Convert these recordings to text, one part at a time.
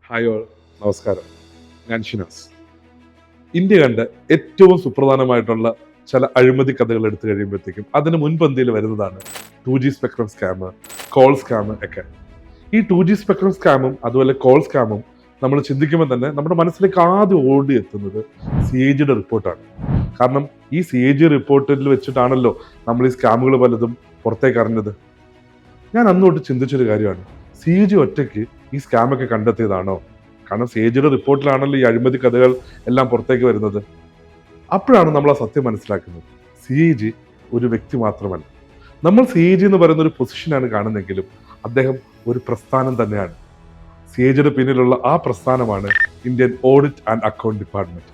Hi all, നമസ്കാരം. ഞാൻ Shinas. India കണ്ട ഏറ്റവും സുപ്രധാനമായിട്ടുള്ള ചില അഴിമതി കഥകൾ എടുത്തു കഴിയുമ്പോഴത്തേക്കും അതിന് മുൻപന്തിയിൽ വരുന്നതാണ് 2G spectrum scam, call scam ഒക്കെ. ഈ 2G സ്പെക്ട്രം സ്കാമും അതുപോലെ കോൾ സ്കാമും നമ്മൾ ചിന്തിക്കുമ്പോൾ തന്നെ നമ്മുടെ മനസ്സിലേക്ക് ആദ്യം ഓടി എത്തുന്നത് CAG റിപ്പോർട്ടാണ്. കാരണം ഈ CAG റിപ്പോർട്ടിൽ വെച്ചിട്ടാണല്ലോ നമ്മൾ ഈ സ്കാമുകൾ പലതും പുറത്തേക്ക് അറിഞ്ഞത്. ഞാൻ അന്നോട്ട് ചിന്തിച്ചൊരു കാര്യമാണ്, CAG ഒറ്റയ്ക്ക് ഈ സ്കാമൊക്കെ കണ്ടെത്തിയതാണോ? കാരണം CAG റിപ്പോർട്ടിലാണല്ലോ ഈ അഴിമതി കഥകൾ എല്ലാം പുറത്തേക്ക് വരുന്നത്. അപ്പോഴാണ് നമ്മൾ ആ സത്യം മനസ്സിലാക്കുന്നത്. CAG ഒരു വ്യക്തി മാത്രമല്ല. നമ്മൾ CAG എന്ന് പറയുന്ന ഒരു പൊസിഷനാണ് കാണുന്നെങ്കിലും അദ്ദേഹം ഒരു പ്രസ്ഥാനം തന്നെയാണ്. CAG പിന്നിലുള്ള ആ പ്രസ്ഥാനമാണ് Indian audit and account department.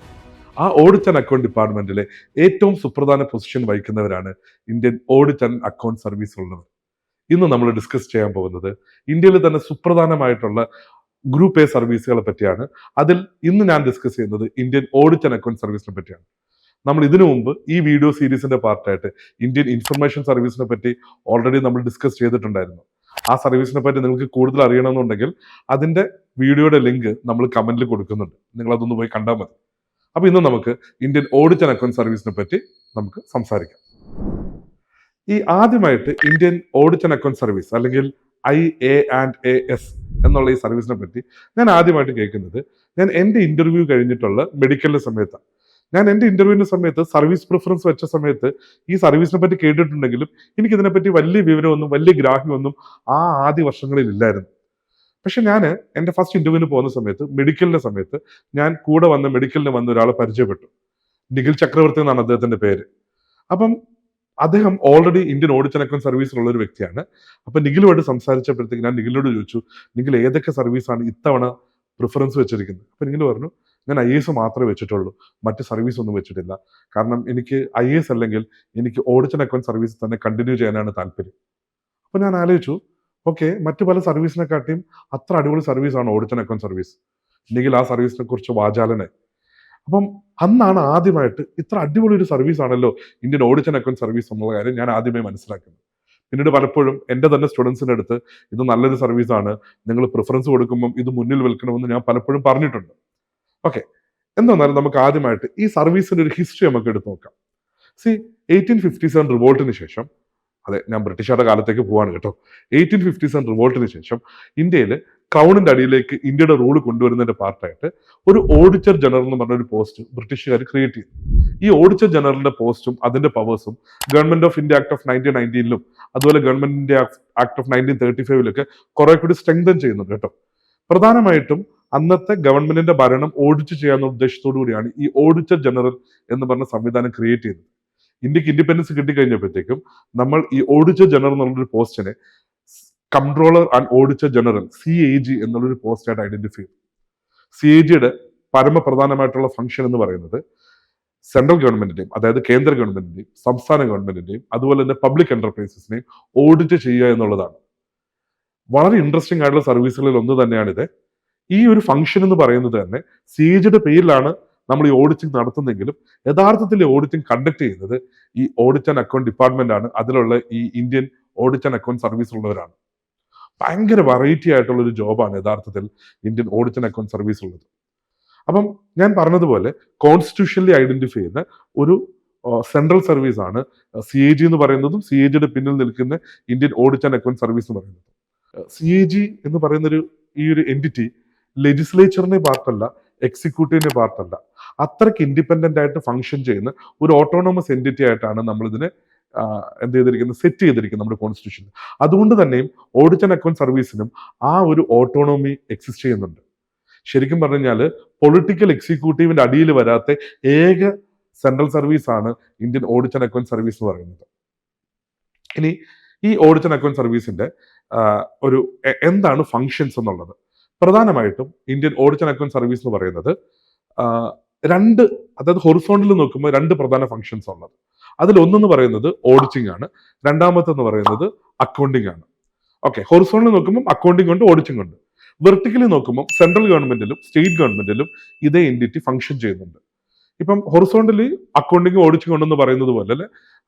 ആ ഓഡിറ്റ് ആൻഡ് അക്കൗണ്ട് ഡിപ്പാർട്ട്മെന്റിലെ ഏറ്റവും സുപ്രധാന പൊസിഷൻ വഹിക്കുന്നവരാണ് ഇന്ത്യൻ ഓഡിറ്റ് ആൻഡ് അക്കൗണ്ട് സർവീസിലുള്ളവർ. ഇന്ന് നമ്മൾ ഡിസ്കസ് ചെയ്യാൻ പോകുന്നത് ഇന്ത്യയിൽ തന്നെ സുപ്രധാനമായിട്ടുള്ള ഗ്രൂപ്പ് എ സർവീസുകളെ പറ്റിയാണ്. അതിൽ ഇന്ന് ഞാൻ ഡിസ്കസ് ചെയ്യുന്നത് ഇന്ത്യൻ ഓഡിറ്റ് ആൻഡ് അക്കൗണ്ട് സർവീസിനെ പറ്റിയാണ്. നമ്മൾ ഇതിനു മുമ്പ് ഈ വീഡിയോ സീരീസിന്റെ പാർട്ടായിട്ട് ഇന്ത്യൻ ഇൻഫർമേഷൻ സർവീസിനെ പറ്റി ഓൾറെഡി നമ്മൾ ഡിസ്കസ് ചെയ്തിട്ടുണ്ടായിരുന്നു. ആ സർവീസിനെ പറ്റി നിങ്ങൾക്ക് കൂടുതൽ അറിയണമെന്നുണ്ടെങ്കിൽ അതിന്റെ വീഡിയോയുടെ ലിങ്ക് നമ്മൾ കമന്റിൽ കൊടുക്കുന്നുണ്ട്. നിങ്ങൾ അതൊന്ന് പോയി കണ്ടാൽ മതി. അപ്പൊ ഇന്ന് നമുക്ക് ഇന്ത്യൻ ഓഡിറ്റ് ആൻഡ് അക്കൗണ്ട് സർവീസിനെ പറ്റി നമുക്ക് സംസാരിക്കാം. ഈ ആദ്യമായിട്ട് Indian audit and account service അല്ലെങ്കിൽ IAS എന്നുള്ള ഈ സർവീസിനെ പറ്റി ഞാൻ ആദ്യമായിട്ട് കേൾക്കുന്നത് ഞാൻ എൻ്റെ ഇന്റർവ്യൂ കഴിഞ്ഞിട്ടുള്ള മെഡിക്കലിന്റെ സമയത്താണ്. ഞാൻ എൻ്റെ ഇന്റർവ്യൂവിന്റെ സമയത്ത് സർവീസ് പ്രിഫറൻസ് വെച്ച സമയത്ത് ഈ സർവീസിനെ പറ്റി കേട്ടിട്ടുണ്ടെങ്കിലും എനിക്കിതിനെപ്പറ്റി വലിയ വിവരമൊന്നും വലിയ ഗ്രാഹ്യമൊന്നും ആ ആദ്യ വർഷങ്ങളിൽ ഇല്ലായിരുന്നു. പക്ഷെ ഞാൻ എൻ്റെ ഫസ്റ്റ് ഇന്റർവ്യൂവിന് പോകുന്ന സമയത്ത് മെഡിക്കലിന്റെ സമയത്ത് ഞാൻ കൂടെ വന്ന മെഡിക്കലിന് വന്ന ഒരാളെ പരിചയപ്പെട്ടു. നിഖിൽ ചക്രവർത്തി എന്നാണ് അദ്ദേഹത്തിന്റെ പേര്. അപ്പം അദ്ദേഹം already Indian audit and account സർവീസിലുള്ള ഒരു വ്യക്തിയാണ്. അപ്പൊ നിഖിലുമായിട്ട് സംസാരിച്ചപ്പോഴത്തേക്ക് ഞാൻ നിഖിലോട് ചോദിച്ചു, നിഖിൽ ഏതൊക്കെ സർവീസാണ് ഇത്തവണ പ്രിഫറൻസ് വെച്ചിരിക്കുന്നത്? അപ്പൊ നിഖിൽ പറഞ്ഞു, ഞാൻ IAS മാത്രമേ വെച്ചിട്ടുള്ളൂ, മറ്റ് സർവീസ് ഒന്നും വെച്ചിട്ടില്ല. കാരണം എനിക്ക് IAS അല്ലെങ്കിൽ എനിക്ക് ഓഡിറ്റ് ആൻഡ് അക്കൗണ്ട് സർവീസ് തന്നെ കണ്ടിന്യൂ ചെയ്യാനാണ് താല്പര്യം. അപ്പൊ ഞാൻ ആലോചിച്ചു, ഓക്കെ, മറ്റു പല സർവീസിനെക്കാട്ടിയും അത്ര അടിപൊളി സർവീസാണ് audit and account service. Nikhil ആ സർവീസിനെ കുറിച്ച് വാചാലനായി. അപ്പം അന്നാണ് ആദ്യമായിട്ട് ഇത്ര അടിപൊളി ഒരു സർവീസ് ആണല്ലോ Indian audit and account service എന്നുള്ള കാര്യം ഞാൻ ആദ്യമേ മനസ്സിലാക്കുന്നത്. പിന്നീട് പലപ്പോഴും എൻ്റെ തന്നെ സ്റ്റുഡൻസിൻ്റെ അടുത്ത് ഇത് നല്ലൊരു സർവീസാണ്, നിങ്ങൾ പ്രിഫറൻസ് കൊടുക്കുമ്പം ഇത് മുന്നിൽ വിൽക്കണമെന്ന് ഞാൻ പലപ്പോഴും പറഞ്ഞിട്ടുണ്ട്. ഓക്കെ, എന്താണെന്നാലും നമുക്ക് ആദ്യമായിട്ട് ഈ സർവീസിന്റെ ഒരു ഹിസ്റ്ററി നമുക്ക് എടുത്ത് നോക്കാം. 1857 റിവോൾട്ടിന് ശേഷം, അതെ, ഞാൻ ബ്രിട്ടീഷുകാരുടെ കാലത്തേക്ക് പോവാണ് കേട്ടോ. 1857 റിവോൾട്ടിന് ശേഷം ഇന്ത്യയിൽ ക്രൗണിന്റെ അടിയിലേക്ക് ഇന്ത്യയുടെ റൂൾ കൊണ്ടുവരുന്നതിന്റെ പാർട്ടായിട്ട് ഒരു ഓഡിറ്റർ ജനറൽ എന്ന് പറഞ്ഞ ഒരു പോസ്റ്റ് ബ്രിട്ടീഷുകാർ ക്രിയേറ്റ് ചെയ്തു. ഈ ഓഡിറ്റർ ജനറലിന്റെ പോസ്റ്റും അതിന്റെ പവേഴ്സും government of India act of 1919 അതുപോലെ ഗവൺമെന്റ് ഇന്ത്യ ആക്ട് ഓഫ് 1935 കുറെ കൂടി സ്ട്രെങ്തൻ ചെയ്യുന്നുണ്ട് കേട്ടോ. പ്രധാനമായിട്ടും അന്നത്തെ ഗവൺമെന്റിന്റെ ഭരണം ഓഡിറ്റ് ചെയ്യാവുന്ന ഉദ്ദേശത്തോടു കൂടിയാണ് ഈ ഓഡിറ്റർ ജനറൽ എന്ന് പറഞ്ഞ സംവിധാനം ക്രിയേറ്റ് ചെയ്തത്. ഇന്ത്യക്ക് ഇൻഡിപെൻഡൻസ് കിട്ടിക്കഴിഞ്ഞപ്പോഴത്തേക്കും നമ്മൾ ഈ ഓഡിറ്റർ ജനറൽ എന്നുള്ളൊരു പോസ്റ്റിനെ controller and auditor general CAG എന്നുള്ളൊരു പോസ്റ്റായിട്ട് ഐഡന്റിഫൈ ചെയ്തു. CAGയുടെ പരമപ്രധാനമായിട്ടുള്ള ഫംഗ്ഷൻ എന്ന് പറയുന്നത് സെൻട്രൽ ഗവൺമെന്റിന്റെയും, അതായത് കേന്ദ്ര ഗവൺമെന്റിന്റെയും സംസ്ഥാന ഗവൺമെന്റിന്റെയും അതുപോലെ തന്നെ പബ്ലിക് എന്റർപ്രൈസസിനെയും ഓഡിറ്റ് ചെയ്യുക എന്നുള്ളതാണ്. വളരെ ഇൻട്രസ്റ്റിംഗ് ആയിട്ടുള്ള സർവീസുകളിൽ ഒന്ന് തന്നെയാണിത്. ഈ ഒരു ഫംഗ്ഷൻ എന്ന് പറയുന്നത് തന്നെ CAGയുടെ പേരിലാണ് നമ്മൾ ഈ ഓഡിറ്റിംഗ് നടത്തുന്നെങ്കിലും യഥാർത്ഥത്തിൽ ഓഡിറ്റിംഗ് കണ്ടക്ട് ചെയ്യുന്നത് ഈ ഓഡിറ്റ് ആൻഡ് അക്കൗണ്ട് ഡിപ്പാർട്ട്മെന്റ് ആണ്. അതിലുള്ള ഈ Indian audit and account service ഉള്ളവരാണ്. ഭയങ്കര വെറൈറ്റി ആയിട്ടുള്ള ഒരു ജോബാണ് യഥാർത്ഥത്തിൽ Indian audit and account service ഉള്ളത്. അപ്പം ഞാൻ പറഞ്ഞതുപോലെ കോൺസ്റ്റിറ്റ്യൂഷനലി ഐഡന്റിഫൈ ചെയ്യുന്ന ഒരു സെൻട്രൽ സർവീസ് ആണ് CAG എന്ന് പറയുന്നതും CAGയുടെ പിന്നിൽ നിൽക്കുന്ന Indian audit and account service എന്ന് പറയുന്നത്. CAG എന്ന് പറയുന്ന ഈ ഒരു എൻറ്റിറ്റി ലെജിസ്ലേച്ചറിന്റെ പാർട്ടല്ല, എക്സിക്യൂട്ടീവിന്റെ പാർട്ടല്ല, അത്രയ്ക്ക് ഇൻഡിപെൻഡന്റ് ആയിട്ട് ഫംഗ്ഷൻ ചെയ്യുന്ന ഒരു ഓട്ടോണോമസ് എൻറ്റിറ്റി ആയിട്ടാണ് നമ്മൾ ഇതിനെ എന്ത് ചെയ്തിരിക്കുന്നത്, സെറ്റ് ചെയ്തിരിക്കുന്നത് നമ്മുടെ കോൺസ്റ്റിറ്റ്യൂഷൻ. അതുകൊണ്ട് തന്നെയും ഓഡിറ്റ് ആൻഡ് അക്കൗണ്ട് സർവീസിനും ആ ഒരു ഓട്ടോണോമി എക്സിസ്റ്റ് ചെയ്യുന്നുണ്ട്. ശരിക്കും പറഞ്ഞു കഴിഞ്ഞാൽ പൊളിറ്റിക്കൽ എക്സിക്യൂട്ടീവിന്റെ അടിയിൽ വരാത്ത ഏക സെൻട്രൽ സർവീസ് ആണ് Indian audit and account service എന്ന് പറയുന്നത്. ഇനി ഈ ഓഡിറ്റ് ആൻഡ് അക്കൗണ്ട് സർവീസിന്റെ ഒരു എന്താണ് ഫങ്ഷൻസ് എന്നുള്ളത്, പ്രധാനമായിട്ടും Indian audit and account service എന്ന് പറയുന്നത് രണ്ട്, അതായത് ഹൊറിസോണ്ടൽ നോക്കുമ്പോൾ രണ്ട് പ്രധാന ഫങ്ഷൻസ് ഉള്ളത്. അതിൽ ഒന്നെന്ന് പറയുന്നത് ഓഡിറ്റിംഗ് ആണ്, രണ്ടാമത്തെന്ന് പറയുന്നത് അക്കൗണ്ടിങ് ആണ്. ഓക്കെ, ഹൊറിസോണ്ടൽ നോക്കുമ്പോൾ അക്കൗണ്ടിങ് ഉണ്ട്, ഓഡിറ്റിംഗ് ഉണ്ട്. വെർട്ടിക്കലി നോക്കുമ്പോൾ സെൻട്രൽ ഗവൺമെന്റിലും സ്റ്റേറ്റ് ഗവൺമെന്റിലും ഇതേ എൻറ്റിറ്റി ഫംഗ്ഷൻ ചെയ്യുന്നുണ്ട്. ഇപ്പം ഹൊറിസോണ്ടലി അക്കൗണ്ടിങ് ഓഡിറ്റിംഗ് ഉണ്ടെന്ന് പറയുന്നത് പോലെ അല്ലെ,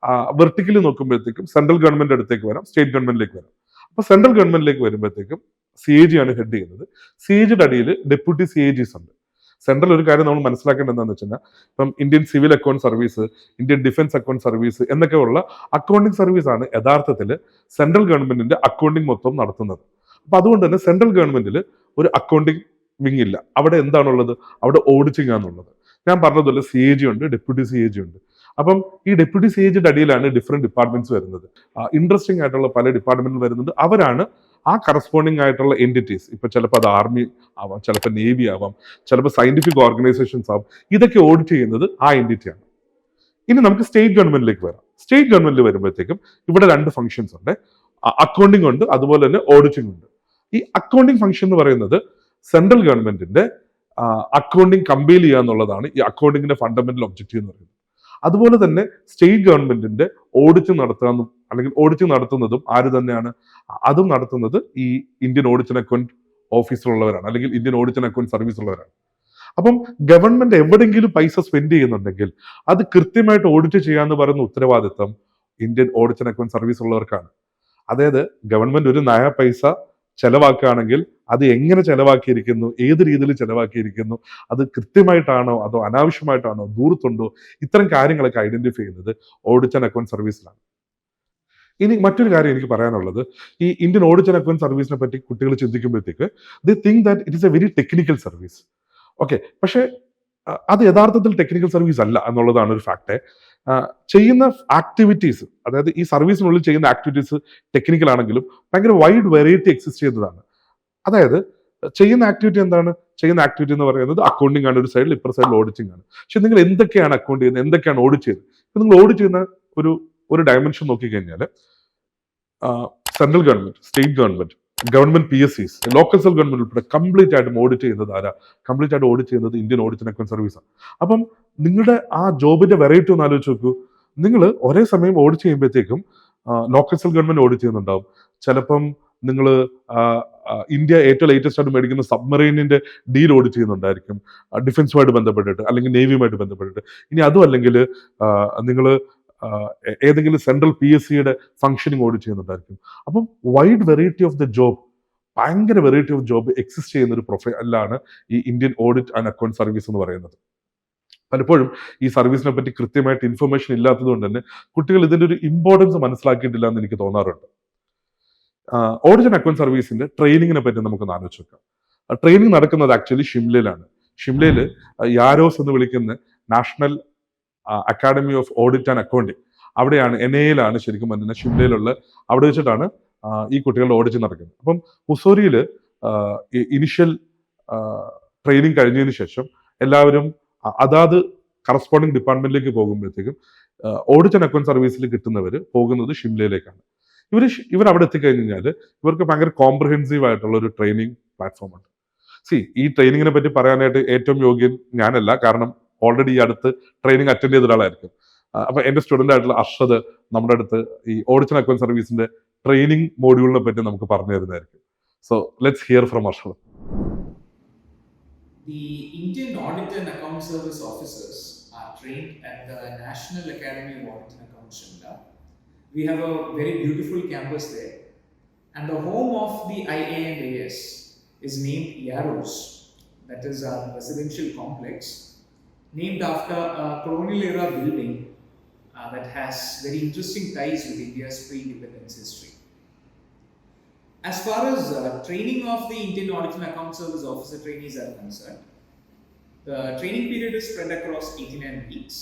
വെർട്ടിക്കലി നോക്കുമ്പോഴത്തേക്കും സെൻട്രൽ ഗവൺമെന്റ് അടുത്തേക്ക് വരാം, സ്റ്റേറ്റ് ഗവൺമെന്റിലേക്ക് വരാം. അപ്പൊ സെൻട്രൽ ഗവൺമെന്റിലേക്ക് വരുമ്പോഴത്തേക്കും CAG ആണ് ഹെഡ് ചെയ്യുന്നത്. CAGയുടെ അടിയിൽ ഡെപ്യൂട്ടി CAGs ഉണ്ട്. സെൻട്രൽ ഒരു കാര്യം നമ്മൾ മനസ്സിലാക്കേണ്ടത് എന്താണെന്ന് വെച്ചാൽ ഇപ്പം Indian civil account service, Indian defence account service എന്നൊക്കെയുള്ള അക്കൗണ്ടിങ് സർവീസ് ആണ് യഥാർത്ഥത്തിൽ സെൻട്രൽ ഗവൺമെന്റിന്റെ അക്കൗണ്ടിങ് മൊത്തം നടത്തുന്നത്. അപ്പൊ അതുകൊണ്ട് തന്നെ സെൻട്രൽ ഗവൺമെന്റിൽ ഒരു അക്കൗണ്ടിങ് വിങ് ഇല്ല. അവിടെ എന്താണുള്ളത്? അവിടെ ഓഡിറ്റിംഗ് ആണുള്ളത്. ഞാൻ പറഞ്ഞതുപോലെ CAG ഉണ്ട്, ഡെപ്യൂട്ടി CAG ഉണ്ട്. അപ്പം ഈ ഡെപ്യൂട്ടി CAGയുടെ അടിയിലാണ് ഡിഫറെന്റ് ഡിപ്പാർട്ട്മെന്റ്സ് വരുന്നത്. ഇൻട്രസ്റ്റിംഗ് ആയിട്ടുള്ള പല ഡിപ്പാർട്ട്മെന്റിൽ വരുന്നുണ്ട്. അവരാണ് ആ കറസ്പോണ്ടിങ് ആയിട്ടുള്ള എൻറ്റിറ്റീസ്, ഇപ്പൊ ചിലപ്പോൾ അത് ആർമി ആവാം, ചിലപ്പോൾ നേവി ആവാം, ചിലപ്പോൾ സയന്റിഫിക് ഓർഗനൈസേഷൻസ് ആവാം, ഇതൊക്കെ ഓഡിറ്റ് ചെയ്യുന്നത് ആ എൻറ്റിറ്റിയാണ്. ഇനി നമുക്ക് സ്റ്റേറ്റ് ഗവൺമെന്റിലേക്ക് വരാം. സ്റ്റേറ്റ് ഗവൺമെന്റിൽ വരുമ്പോഴത്തേക്കും ഇവിടെ രണ്ട് ഫംഗ്ഷൻസ് ഉണ്ട്. അക്കൗണ്ടിംഗ് ഉണ്ട്, അതുപോലെ തന്നെ ഓഡിറ്റിംഗ് ഉണ്ട്. ഈ അക്കൗണ്ടിംഗ് ഫംഗ്ഷൻ എന്ന് പറയുന്നത് സെൻട്രൽ ഗവൺമെന്റിന്റെ അക്കൗണ്ടിംഗ് കമ്പൈൽ ചെയ്യുക എന്നുള്ളതാണ് ഈ അക്കൗണ്ടിങ്ങിന്റെ ഫണ്ടമെന്റൽ ഒബ്ജക്റ്റീവ് എന്ന് പറയുന്നത്. അതുപോലെ തന്നെ സ്റ്റേറ്റ് ഗവൺമെന്റിന്റെ ഓഡിറ്റ് നടത്തുക അല്ലെങ്കിൽ ഓഡിറ്റ് നടത്തുന്നതും ആര് തന്നെയാണ്? അതും നടത്തുന്നത് ഈ ഇന്ത്യൻ ഓഡിറ്റ് ആൻഡ് അക്കൗണ്ട് ഓഫീസിലുള്ളവരാണ്, അല്ലെങ്കിൽ ഇന്ത്യൻ ഓഡിറ്റ് ആൻഡ് അക്കൗണ്ട് സർവീസിലുള്ളവരാണ്. അപ്പം ഗവൺമെന്റ് എവിടെയെങ്കിലും പൈസ സ്പെൻഡ് ചെയ്യുന്നുണ്ടെങ്കിൽ അത് കൃത്യമായിട്ട് ഓഡിറ്റ് ചെയ്യാന്ന് പറയുന്ന ഉത്തരവാദിത്തം Indian audit and account service ഉള്ളവർക്കാണ്. അതായത് ഗവൺമെന്റ് ഒരു നയ പൈസ ചെലവാക്കുകയാണെങ്കിൽ അത് എങ്ങനെ ചെലവാക്കിയിരിക്കുന്നു, ഏത് രീതിയിൽ ചെലവാക്കിയിരിക്കുന്നു, അത് കൃത്യമായിട്ടാണോ അതോ അനാവശ്യമായിട്ടാണോ, ദൂരത്തുണ്ടോ, ഇത്തരം കാര്യങ്ങളൊക്കെ ഐഡന്റിഫൈ ചെയ്യുന്നത് ഓഡിറ്റ് ആൻഡ് അക്കൗണ്ട് സർവീസിലാണ്. ഇനി മറ്റൊരു കാര്യം എനിക്ക് പറയാനുള്ളത്, ഈ ഇന്ത്യൻ ഓഡിറ്റ് ആൻഡ് അക്കൗണ്ട് സർവീസിനെ പറ്റി കുട്ടികൾ ചിന്തിക്കുമ്പോഴത്തേക്ക് they think that it is a very technical service. Okay, പക്ഷേ അത് യഥാർത്ഥത്തിൽ ടെക്നിക്കൽ സർവീസ് അല്ല എന്നുള്ളതാണ് ഒരു ഫാക്ട്. ചെയ്യുന്ന ആക്ടിവിറ്റീസ്, അതായത് ഈ സർവീസിനുള്ളിൽ ചെയ്യുന്ന ആക്ടിവിറ്റീസ് ടെക്നിക്കൽ ആണെങ്കിലും ഭയങ്കര വൈഡ് വെറൈറ്റി എക്സിസ്റ്റ് ചെയ്യുന്നതാണ്. അതായത് ചെയ്യുന്ന ആക്ടിവിറ്റി എന്താണ്? ചെയ്യുന്ന ആക്ടിവിറ്റി എന്ന് പറയുന്നത് അക്കൗണ്ടിങ് ആണ് ഒരു സൈഡിൽ, ഇപ്പുറ സൈഡിൽ ഓഡിറ്റിംഗ് ആണ്. പക്ഷെ നിങ്ങൾ എന്തൊക്കെയാണ് അക്കൗണ്ട് ചെയ്യുന്നത്, എന്തൊക്കെയാണ് ഓഡിറ്റ് ചെയ്യുന്നത്? ഇപ്പൊ നിങ്ങൾ ഓഡിറ്റ് ചെയ്യുന്ന ഒരു ഡയമെൻഷൻ നോക്കിക്കഴിഞ്ഞാൽ central government, state government, government PSCs, local cell government ഉൾപ്പെടെ കംപ്ലീറ്റ് ആയിട്ട് ഓഡിറ്റ് ചെയ്യുന്നത് ആരാ? കംപ്ലീറ്റ് ആയിട്ട് ഓഡിറ്റ് ചെയ്യുന്നത് ഇന്ത്യൻ ഓഡിറ്റ് ആൻഡ് അക്കൗണ്ട് സർവീസാണ്. അപ്പം നിങ്ങളുടെ ആ ജോബിന്റെ വെറൈറ്റി ഒന്ന് ആലോചിച്ച് നോക്കൂ. നിങ്ങൾ ഒരേ സമയം ഓഡിറ്റ് ചെയ്യുമ്പോഴത്തേക്കും ലോക്കൽ സെൽ ഗവൺമെന്റ് ഓഡിറ്റ് ചെയ്യുന്നുണ്ടാവും. ചിലപ്പം നിങ്ങൾ ഇന്ത്യ ഏറ്റവും ലേറ്റസ്റ്റ് ആയിട്ട് മേടിക്കുന്ന സബ്മറൈനിന്റെ ഡീൽ ഓഡിറ്റ് ചെയ്യുന്നുണ്ടായിരിക്കും, ഡിഫൻസുമായിട്ട് ബന്ധപ്പെട്ടിട്ട് അല്ലെങ്കിൽ നേവിയുമായിട്ട് ബന്ധപ്പെട്ടിട്ട്. ഇനി അതും അല്ലെങ്കിൽ നിങ്ങൾ ഏതെങ്കിലും സെൻട്രൽ PSCയുടെ ഫംഗ്ഷനിങ് ഓഡിറ്റ് ചെയ്യുന്നുണ്ടായിരിക്കും. അപ്പം wide variety of the job, ഭയങ്കര വെറൈറ്റി ഓഫ് ജോബ് എക്സിസ്റ്റ് ചെയ്യുന്ന ഒരു പ്രൊഫൈലാണ് ഈ Indian audit and account service എന്ന് പറയുന്നത്. പലപ്പോഴും ഈ സർവീസിനെ പറ്റി കൃത്യമായിട്ട് ഇൻഫർമേഷൻ ഇല്ലാത്തത് കൊണ്ട് തന്നെ കുട്ടികൾ ഇതിന്റെ ഒരു ഇമ്പോർട്ടൻസ് മനസ്സിലാക്കിയിട്ടില്ല എന്ന് എനിക്ക് തോന്നാറുണ്ട്. ഓഡിറ്റ് ആൻഡ് അക്കൗണ്ട് സർവീസിന്റെ ട്രെയിനിങ്ങിനെ പറ്റി നമുക്കൊന്ന് ആലോചിച്ച് നോക്കാം. ട്രെയിനിങ് നടക്കുന്നത് ആക്ച്വലി ഷിംലയിലാണ്. ഷിംലയിൽ യാരോസ് എന്ന് വിളിക്കുന്ന national academy of audit and accounting, അവിടെയാണ് NIA ശരിക്കും പറഞ്ഞാൽ ഷിംലയിലുള്ള, അവിടെ വെച്ചിട്ടാണ് ഈ കുട്ടികളുടെ ഓഡിറ്റ് നടക്കുന്നത്. അപ്പം മുസോറിയിൽ ഇനിഷ്യൽ ട്രെയിനിങ് കഴിഞ്ഞതിന് ശേഷം എല്ലാവരും അതാത് കറസ്പോണ്ടിങ് ഡിപ്പാർട്ട്മെന്റിലേക്ക് പോകുമ്പോഴത്തേക്കും ഓഡിറ്റ് ആൻഡ് അക്കൗണ്ട് സർവീസിൽ കിട്ടുന്നവർ പോകുന്നത് ഷിംലയിലേക്കാണ്. ഇവർ അവിടെ എത്തിക്കഴിഞ്ഞാൽ ഇവർക്ക് ഭയങ്കര കോംപ്രഹെൻസീവ് ആയിട്ടുള്ള ഒരു ട്രെയിനിങ് പ്ലാറ്റ്ഫോം ഉണ്ട്. ഈ ട്രെയിനിങ്ങിനെ പറ്റി പറയാനായിട്ട് ഏറ്റവും യോഗ്യൻ ഞാനല്ല, കാരണം ഓൾറെഡി ഈ അടുത്ത് ട്രെയിനിങ് അറ്റൻഡ് ചെയ്ത ഒരാളായിരിക്കും. അപ്പൊ എന്റെ സ്റ്റുഡന്റ് ആയിട്ടുള്ള അർഷദ് നമ്മുടെ അടുത്ത് ഈ ഓഡിറ്റ് ആൻഡ് അക്കൗണ്ട് സർവീസിന്റെ ട്രെയിനിങ് മോഡ്യൂളിനെ പറ്റി നമുക്ക് പറഞ്ഞു തരുന്നതായിരിക്കും. So let's here from Arshad. The Indian Audit and Account Service officers are trained at the National Academy of Audit and Accounts, Shimla. We have a very beautiful campus there, and the home of the IA&AS is named Yaros. That is our residential complex, named after a colonial era building that has very interesting ties with India's pre-independence history. As far as training of the Indian Audit and Account Service officer trainees are concerned, the training period is spread across 89 weeks.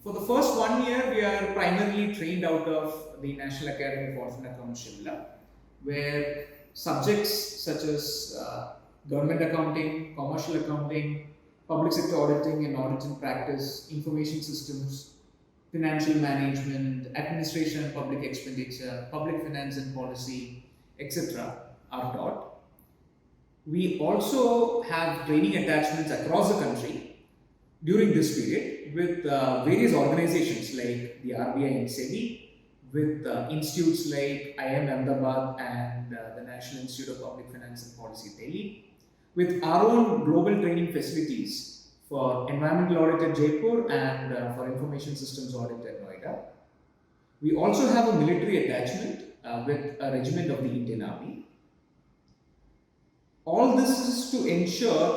For the first 1 year, we are primarily trained out of the National Academy of Audit and Accounts, Shimla, where subjects such as government accounting, commercial accounting, public sector auditing and auditing practice, information systems, financial management, administration and public expenditure, public finance and policy, etc. are taught. We also have training attachments across the country during this period with various organizations like the RBI and SEBI, with institutes like IIM Ahmedabad and the National Institute of Public Finance and Policy, Delhi, with our own global training facilities for environmental audit at Jaipur and for information systems audit at Noida. We also have a military attachment with a regiment of the Indian Army. All this is to ensure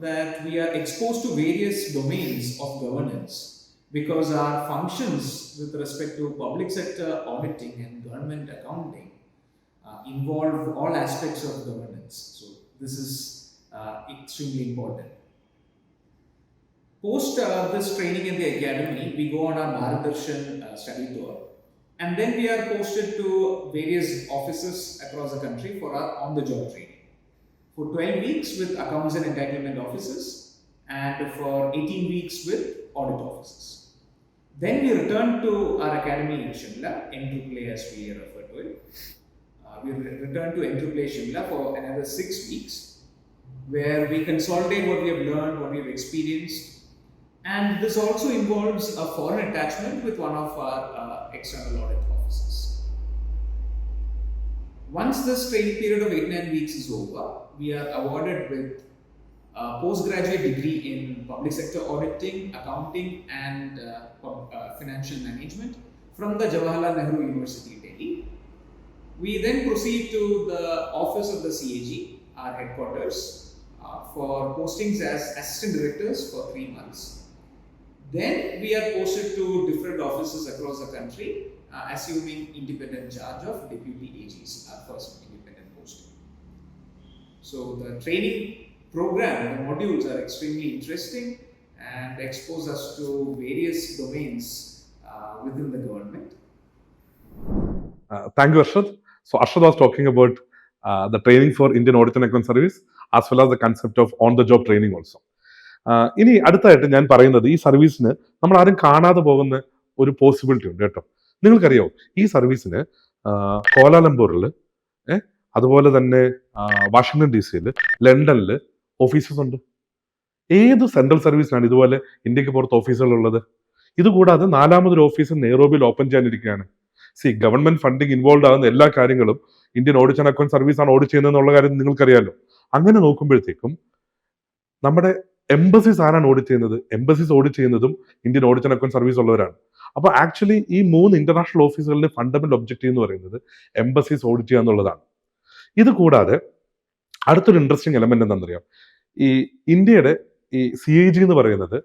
that we are exposed to various domains of governance, because our functions with respect to public sector auditing and government accounting involve all aspects of governance. So this is extremely important. Post this training in the academy, we go on our Bharat study tour, and then we are posted to various offices across the country for our on-the-job training. For 12 weeks with accounts and entitlement offices, and for 18 weeks with audit offices. Then we return to our academy in Shimla, NAAA as we refer to it. We return to NAAA Shimla for another 6 weeks, where we consolidate what we have learned, what we have experienced, and this also involves a foreign attachment with one of our external audit offices. Once this training period of 8-9 weeks is over, we are awarded with a postgraduate degree in public sector auditing, accounting, and financial management from the Jawaharlal Nehru University, Delhi. We then proceed to the office of the CAG, our headquarters, for postings as assistant directors for 3 months. Then we are posted to different offices across the country, assuming independent charge of deputy AGs, our first independent posting. So the training program, the modules are extremely interesting and expose us to various domains within the government. Thank you, Arshad. So Arshad was talking about the training for Indian Audit and Account Service, as well as the concept of on-the-job training also. ഇനി അടുത്തായിട്ട് ഞാൻ പറയുന്നത്, ഈ സർവീസിന് നമ്മൾ ആരും കാണാതെ പോകുന്ന ഒരു പോസിബിലിറ്റി ഉണ്ട് കേട്ടോ. നിങ്ങൾക്കറിയാമോ, ഈ സർവീസിന് കോലാലംപൂരിൽ, അതുപോലെ തന്നെ വാഷിങ്ടൺ DC-യിൽ, ലണ്ടനിൽ ഓഫീസസ് ഉണ്ട്. ഏത് സെൻട്രൽ സർവീസിനാണ് ഇതുപോലെ ഇന്ത്യക്ക് പുറത്ത് ഓഫീസുകളുള്ളത്? ഇതുകൂടാതെ 4ാമതൊരു ഓഫീസ് നെയ്റോബിയിൽ ഓപ്പൺ ചെയ്യാനിരിക്കുകയാണ്. ഗവൺമെന്റ് ഫണ്ടിങ് ഇൻവോൾവ് ആകുന്ന എല്ലാ കാര്യങ്ങളും Indian audit and account service ആണ് ഓഡിറ്റ് ചെയ്യുന്നതെന്നുള്ള കാര്യം നിങ്ങൾക്കറിയാമല്ലോ. അങ്ങനെ നോക്കുമ്പോഴത്തേക്കും നമ്മുടെ എംബസീസ് ആരാണ് ഓഡിറ്റ് ചെയ്യുന്നത്? എംബസീസ് ഓഡിറ്റ് ചെയ്യുന്നതും Indian audit and account service ഉള്ളവരാണ്. അപ്പോൾ ആക്ച്വലി ഈ 3 ഇന്റർനാഷണൽ ഓഫീസുകളുടെ ഫണ്ടമെന്റൽ ഒബ്ജക്റ്റീവ് എന്ന് പറയുന്നത് എംബസീസ് ഓഡിറ്റ് ചെയ്യുക എന്നുള്ളതാണ്. ഇത് കൂടാതെ അടുത്തൊരു ഇൻട്രസ്റ്റിംഗ് എലമെന്റ് എന്താണെന്നറിയാം, ഈ ഇന്ത്യയുടെ ഈ CAG എന്ന് പറയുന്നത്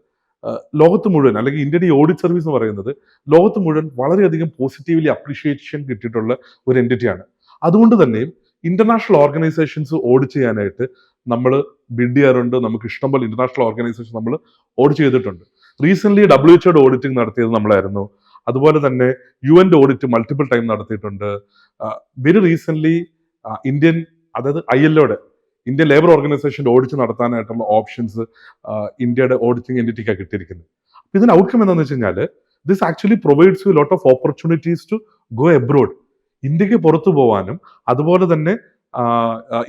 ലോകത്ത് മുഴുവൻ, അല്ലെങ്കിൽ ഇന്ത്യയുടെ ഈ ഓഡിറ്റ് സർവീസ് എന്ന് പറയുന്നത് ലോകത്ത് മുഴുവൻ വളരെയധികം പോസിറ്റീവ്ലി അപ്രീഷിയേഷൻ കിട്ടിയിട്ടുള്ള ഒരു എൻറ്റിറ്റിയാണ്. അതുകൊണ്ട് തന്നെ ഇന്റർനാഷണൽ ഓർഗനൈസേഷൻസ് ഓഡിറ്റ് ചെയ്യാനായിട്ട് നമ്മൾ ബിഡ് ചെയ്യാറുണ്ട്. നമുക്ക് ഇഷ്ടംപോലെ ഇന്റർനാഷണൽ ഓർഗനൈസേഷൻ നമ്മൾ ഓഡിറ്റ് ചെയ്തിട്ടുണ്ട്. റീസെന്റ് WHO ഓഡിറ്റിംഗ് നടത്തിയത് നമ്മളായിരുന്നു. അതുപോലെ തന്നെ UN ഓഡിറ്റ് മൾട്ടിപ്പിൾ ടൈം നടത്തിയിട്ടുണ്ട്. വെരി റീസെന്റ് ഇന്ത്യൻ, അതായത് ILOയുടെ, ഇന്ത്യൻ ലേബർ ഓർഗനൈസേഷൻ്റെ ഓഡിറ്റ് നടത്താനായിട്ടുള്ള ഓപ്ഷൻസ് ഇന്ത്യയുടെ ഓഡിറ്റിംഗ് എൻറ്റിറ്റിക്കാണ് കിട്ടിയിരിക്കുന്നത്. ഇതിന്റെ ഔട്ട്കം എന്താണെന്ന് വെച്ച് കഴിഞ്ഞാൽ, this actually provides you lot of opportunities to go abroad. ഇന്ത്യക്ക് പുറത്തു പോകാനും അതുപോലെ തന്നെ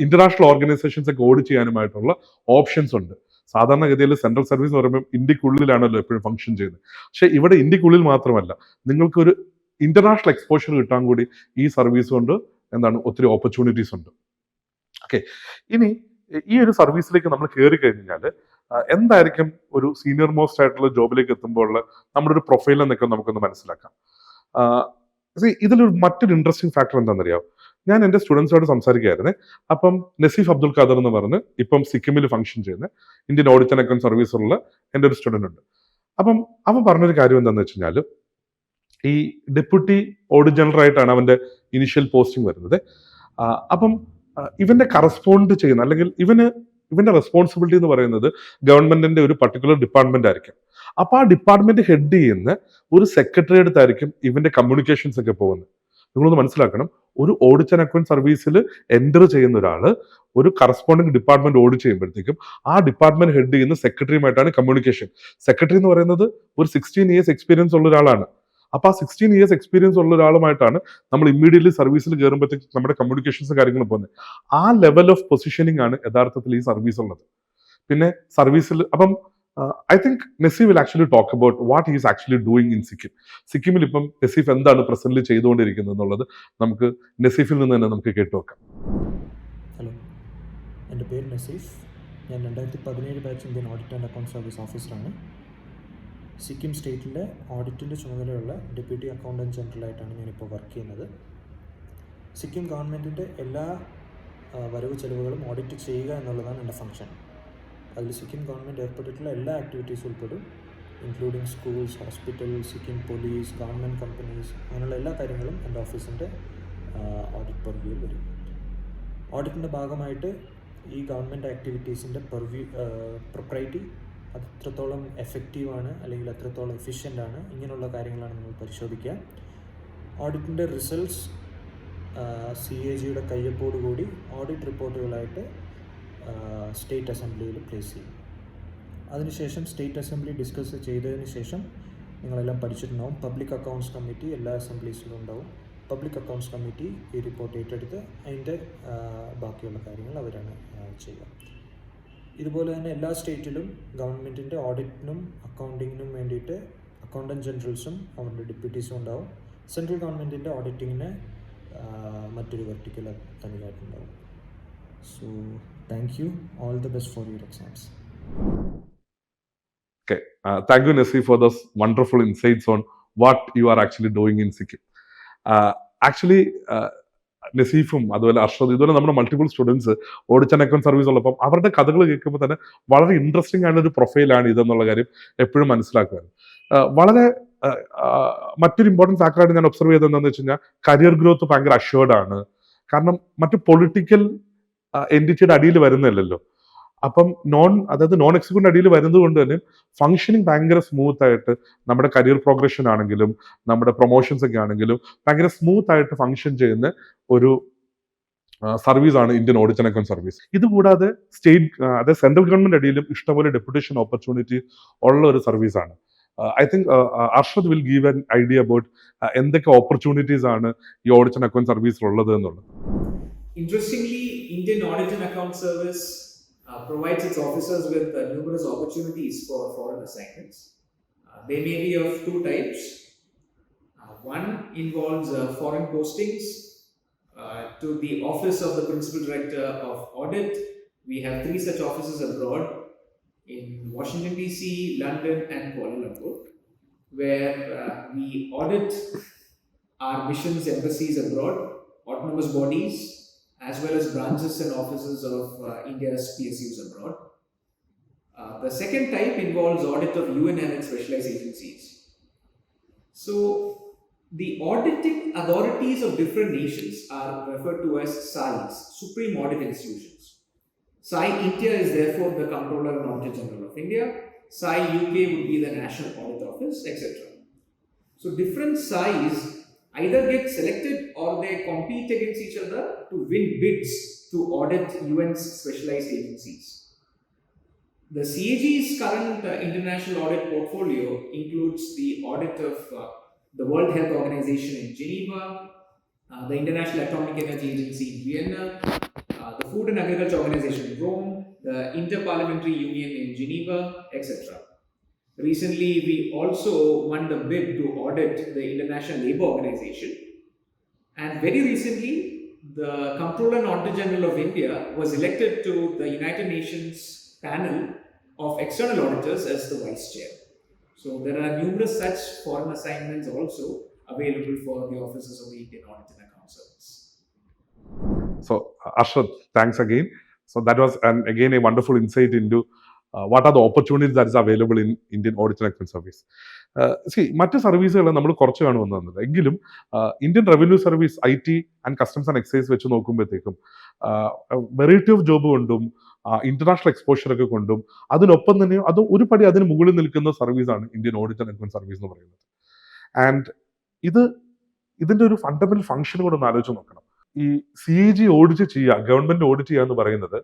ഇന്റർനാഷണൽ ഓർഗനൈസേഷൻസ് ഒക്കെ ഓഡിറ്റ് ചെയ്യാനുമായിട്ടുള്ള ഓപ്ഷൻസ് ഉണ്ട്. സാധാരണഗതിയിൽ സെൻട്രൽ സർവീസ് എന്ന് പറയുമ്പോൾ ഇന്ത്യക്കുള്ളിലാണല്ലോ എപ്പോഴും ഫംഗ്ഷൻ ചെയ്യുന്നത്. പക്ഷെ ഇവിടെ ഇന്ത്യക്കുള്ളിൽ മാത്രമല്ല, നിങ്ങൾക്കൊരു ഇന്റർനാഷണൽ എക്സ്പോഷർ കിട്ടാൻ കൂടി ഈ സർവീസ് കൊണ്ട് ഒത്തിരി ഓപ്പർച്യൂണിറ്റീസ് ഉണ്ട്. ഓക്കെ, ഇനി ഈ ഒരു സർവീസിലേക്ക് നമ്മൾ കയറി കഴിഞ്ഞാൽ എന്തായിരിക്കും ഒരു സീനിയർ മോസ്റ്റ് ആയിട്ടുള്ള ജോബിലേക്ക് എത്തുമ്പോൾ നമ്മുടെ ഒരു പ്രൊഫൈൽ എന്നൊക്കെ നമുക്കൊന്ന് മനസ്സിലാക്കാം. ഇതിലൊരു മറ്റൊരു ഇൻട്രസ്റ്റിംഗ് ഫാക്ടർ എന്താണെന്നറിയാം, ഞാൻ എൻ്റെ സ്റ്റുഡൻസിനോട് സംസാരിക്കുകയായിരുന്നേ. അപ്പം നസീഫ് അബ്ദുൽ ഖാദർ എന്ന് പറഞ്ഞ് ഇപ്പം സിക്കിമിൽ ഫംഗ്ഷൻ ചെയ്യുന്ന ഇന്ത്യൻ ഓഡിറ്റ് ആൻഡ് അക്കൗണ്ട് സർവീസുള്ള എൻ്റെ ഒരു സ്റ്റുഡൻ്റ് ഉണ്ട്. അപ്പം അവൻ പറഞ്ഞൊരു കാര്യം എന്താണെന്ന് വെച്ച് കഴിഞ്ഞാൽ, ഈ ഡെപ്യൂട്ടി ഓഡിറ്റ് ജനറൽ ആയിട്ടാണ് അവൻ്റെ ഇനിഷ്യൽ പോസ്റ്റിംഗ് വരുന്നത്. അപ്പം ഇവന്റെ കറസ്പോണ്ട് ചെയ്യുന്ന, അല്ലെങ്കിൽ ഇവന്റെ റെസ്പോൺസിബിലിറ്റി എന്ന് പറയുന്നത് ഗവൺമെന്റിന്റെ ഒരു പർട്ടിക്കുലർ ഡിപ്പാർട്ട്മെന്റ് ആയിരിക്കും. അപ്പൊ ആ ഡിപ്പാർട്ട്മെന്റ് ഹെഡ് ചെയ്യുന്ന ഒരു സെക്രട്ടറി അടുത്തായിരിക്കും ഇവന്റെ കമ്മ്യൂണിക്കേഷൻസ് ഒക്കെ പോകുന്നത്. നിങ്ങളൊന്ന് മനസ്സിലാക്കണം, ഒരു ഓഡിറ്റ് ആൻഡ് അക്കൗണ്ട് സർവീസിൽ എൻ്റർ ചെയ്യുന്ന ഒരാള് ഒരു കറസ്പോണ്ടിങ് ഡിപ്പാർട്ട്മെന്റ് ഓഡിറ്റ് ചെയ്യുമ്പോഴത്തേക്കും ആ ഡിപ്പാർട്ട്മെന്റ് ഹെഡ് ചെയ്യുന്ന സെക്രട്ടറിയുമായിട്ടാണ് കമ്മ്യൂണിക്കേഷൻ. സെക്രട്ടറി എന്ന് പറയുന്നത് ഒരു 16 years എക്സ്പീരിയൻസ് ഉള്ള ഒരാളാണ്. അപ്പൊ ആ 16 years എക്സ്പീരിയൻസ് ഉള്ള ഒരാളുമായിട്ടാണ് നമ്മൾ ഇമ്മീഡിയറ്റ്ലി സർവീസിൽ കയറുമ്പോഴത്തേക്ക് നമ്മുടെ കമ്മ്യൂണിക്കേഷൻസ് കാര്യങ്ങൾ പോകുന്നത്. ആ ലെവൽ ഓഫ് പൊസിഷനിങ് ആണ് യഥാർത്ഥത്തിൽ ഈ സർവീസ് ഉള്ളത്. പിന്നെ സർവീസിൽ അപ്പം I think Naseef will actually talk about what he is actually doing in Sikkim. സിക്കിമിൽ ഇപ്പം നസീഫ് എന്താണ് പ്രസന്റ്ലി ചെയ്തുകൊണ്ടിരിക്കുന്നത് എന്നുള്ളത് നമുക്ക് നസീഫിൽ നിന്ന് തന്നെ നമുക്ക് കേട്ടുവെക്കാം. ഹലോ, എൻ്റെ പേര് നസീഫ്. ഞാൻ 2017 batch Indian audit and account service ഓഫീസറാണ്. സിക്കിം സ്റ്റേറ്റിലെ ഓഡിറ്റിൻ്റെ ചുമതലയുള്ള ഡെപ്യൂട്ടി അക്കൗണ്ടൻറ്റ് ജനറലായിട്ടാണ് ഞാനിപ്പോൾ വർക്ക് ചെയ്യുന്നത്. സിക്കിം ഗവൺമെൻറ്റിൻ്റെ എല്ലാ വരവ് ചെലവുകളും ഓഡിറ്റ് ചെയ്യുക എന്നുള്ളതാണ് എൻ്റെ ഫംഗ്ഷൻ. അതിൽ സിക്കിം ഗവൺമെൻറ് ഏർപ്പെട്ടിട്ടുള്ള എല്ലാ ആക്ടിവിറ്റീസും ഉൾപ്പെടും, including schools, hospital, Sikkim police, government companies, അങ്ങനെയുള്ള എല്ലാ കാര്യങ്ങളും എൻ്റെ ഓഫീസിൻ്റെ ഓഡിറ്റ് പെർവ്യൂവിൽ വരും. ഓഡിറ്റിൻ്റെ ഭാഗമായിട്ട് ഈ ഗവൺമെൻറ് ആക്ടിവിറ്റീസിൻ്റെ പ്രൊപ്രൈറ്റി അത് എത്രത്തോളം എഫക്റ്റീവാണ് അല്ലെങ്കിൽ എത്രത്തോളം എഫിഷ്യൻ്റ് ആണ്, ഇങ്ങനെയുള്ള കാര്യങ്ങളാണ് നമ്മൾ പരിശോധിക്കുക. ഓഡിറ്റിൻ്റെ റിസൾട്ട്സ് CAGയുടെ കയ്യൊപ്പോടുകൂടി ഓഡിറ്റ് റിപ്പോർട്ടുകളായിട്ട് സ്റ്റേറ്റ് അസംബ്ലിയിൽ പ്ലേസ് ചെയ്യും. അതിനുശേഷം സ്റ്റേറ്റ് അസംബ്ലി ഡിസ്കസ് ചെയ്തതിന് ശേഷം നിങ്ങളെല്ലാം പഠിച്ചിട്ടുണ്ടാവും, പബ്ലിക് അക്കൗണ്ട്സ് കമ്മിറ്റി എല്ലാ അസംബ്ലീസിലും ഉണ്ടാവും. പബ്ലിക് അക്കൗണ്ട്സ് കമ്മിറ്റി ഈ റിപ്പോർട്ട് ഏറ്റെടുത്ത് അതിൻ്റെ ബാക്കിയുള്ള കാര്യങ്ങൾ അവരാണ് ചെയ്യുക. ഇതുപോലെ തന്നെ എല്ലാ സ്റ്റേറ്റിലും ഗവൺമെൻറ്റിൻ്റെ ഓഡിറ്റിനും അക്കൗണ്ടിങ്ങിനും വേണ്ടിയിട്ട് അക്കൗണ്ടൻറ്റ് ജനറൽസും അവരുടെ ഡെപ്യൂട്ടീസും ഉണ്ടാവും. സെൻട്രൽ ഗവൺമെൻറ്റിൻ്റെ ഓഡിറ്റിങ്ങിന് മറ്റൊരു വെർട്ടിക്കൽ തനിയായിട്ടുണ്ടാവും. So thank you, all the best for your exams. Okay, thank you Nasif for those wonderful insights on what you are actually doing in Sikkim. Actually, നസീഫും അതുപോലെ അർഷദ് ഇതുപോലെ നമ്മുടെ multiple students audit and account service ഉള്ളപ്പം അവരുടെ കഥകൾ കേൾക്കുമ്പോൾ തന്നെ വളരെ interesting ആയിട്ടുള്ള ഒരു പ്രൊഫൈലാണ് ഇതെന്നുള്ള കാര്യം എപ്പോഴും മനസ്സിലാക്കുക. വളരെ മറ്റൊരു ഇമ്പോർട്ടൻറ്റ് ഫാക്ടറായിട്ട് ഞാൻ ഒബ്സർവ് ചെയ്തത് എന്താണെന്ന് വെച്ച് കഴിഞ്ഞാൽ കരിയർ ഗ്രോത്ത് ഭയങ്കര അഷ്വേർഡ് ആണ്. കാരണം മറ്റു പൊളിറ്റിക്കൽ എൻറ്റിറ്റിയുടെ അടിയിൽ വരുന്നില്ലല്ലോ. അപ്പം നോൺ എക്സിക്യൂട്ടീവ് അടിയിൽ വരുന്നത് കൊണ്ട് തന്നെ ഫംഗ്ഷനിങ് ഭയങ്കര സ്മൂത്ത് ആയിട്ട് നമ്മുടെ കരിയർ പ്രോഗ്രഷൻ ആണെങ്കിലും നമ്മുടെ പ്രൊമോഷൻസ് ഒക്കെ ആണെങ്കിലും ഭയങ്കര സ്മൂത്ത് ആയിട്ട് ഫംഗ്ഷൻ ചെയ്യുന്ന ഒരു സർവീസാണ് Indian audit and account service. ഇതുകൂടാതെ അതായത് സെൻട്രൽ ഗവൺമെന്റ് അടിയിലും ഇഷ്ടംപോലെ ഡെപ്യൂട്ടേഷൻ ഓപ്പർച്യൂണിറ്റി ഉള്ള ഒരു സർവീസാണ്. I think Arshad will give an idea about എന്തൊക്കെ ഓപ്പർച്യൂണിറ്റീസ് ആണ് ഈ ഓഡിറ്റ് ആൻഡ് അക്കൗണ്ട് സർവീസിൽ ഉള്ളത് എന്നുള്ളത്. Interestingly, Indian Audit and Account Service provides its officers with numerous opportunities for foreign assignments. They may be of two types. One involves foreign postings to the Office of the Principal Director of Audit. We have 3 such offices abroad in Washington DC, London and Kuala Lumpur, where we audit our missions, embassies abroad, autonomous bodies, as well as branches and offices of India's PSUs abroad. The second type involves audit of UN and its specialized agencies. So, the auditing authorities of different nations are referred to as SAIs, Supreme Audit Institutions. SAI India is therefore the Comptroller and Auditor General of India. SAI UK would be the National Audit Office, etc. So, different SAIs either get selected or they compete against each other to win bids to audit UN's specialized agencies. The CAG's current international audit portfolio includes the audit of the World Health Organization in Geneva, the International Atomic Energy Agency in Vienna, the Food and Agriculture Organization in Rome, the Interparliamentary Union in Geneva, etc. Recently, we also won the bid to audit the International Labour Organization. And very recently, the Comptroller and Auditor General of India was elected to the United Nations panel of external auditors as the Vice Chair. So there are numerous such foreign assignments also available for the officers of the Indian Audit and Account Service. So, Arshad, thanks again. So that was again a wonderful insight into what are the opportunities that is available in Indian Audit and Account Service. മറ്റ് സർവീസുകൾ നമ്മൾ കുറച്ച് കാണുമെന്നത് എങ്കിലും Indian revenue service, IT and customs and excise വെച്ച് നോക്കുമ്പോഴത്തേക്കും variety of job കൊണ്ടും international exposure ഒക്കെ കൊണ്ടും അതിനൊപ്പം തന്നെ അത് ഒരു പടി അതിന് മുകളിൽ നിൽക്കുന്ന സർവീസാണ് Indian audit and account service എന്ന് പറയുന്നത്. ആൻഡ് ഇതിന്റെ ഒരു ഫണ്ടമെന്റൽ ഫംഗ്ഷൻ കൂടെ ഒന്ന് ആലോചിച്ച് നോക്കണം. ഈ CAG ഓഡിറ്റ് ചെയ്യുക, ഗവൺമെന്റ് ഓഡിറ്റ് ചെയ്യുക എന്ന് പറയുന്നത്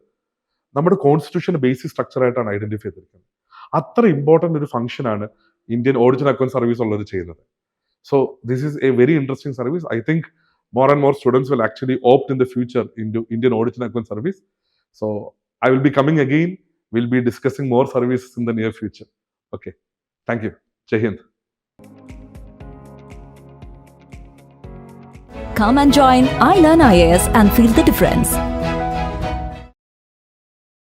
നമ്മുടെ കോൺസ്റ്റിറ്റ്യൂഷന്റെ ബേസിക് സ്ട്രക്ചർ ആയിട്ടാണ് ഐഡന്റിഫൈ ചെയ്തിരിക്കുന്നത്. അത്ര ഇമ്പോർട്ടന്റ് ഒരു ഫംഗ്ഷനാണ് Indian audit and account service ഉള്ളത് ചെയ്യുന്നത്. So this is A very interesting service. I think more and more students will actually opt in the future into Indian Audit and Account Service. So I will be coming again. We'll be discussing more services in the near future. Okay. Thank you. Jai Hind. Come and join iLearn IAS and feel the difference.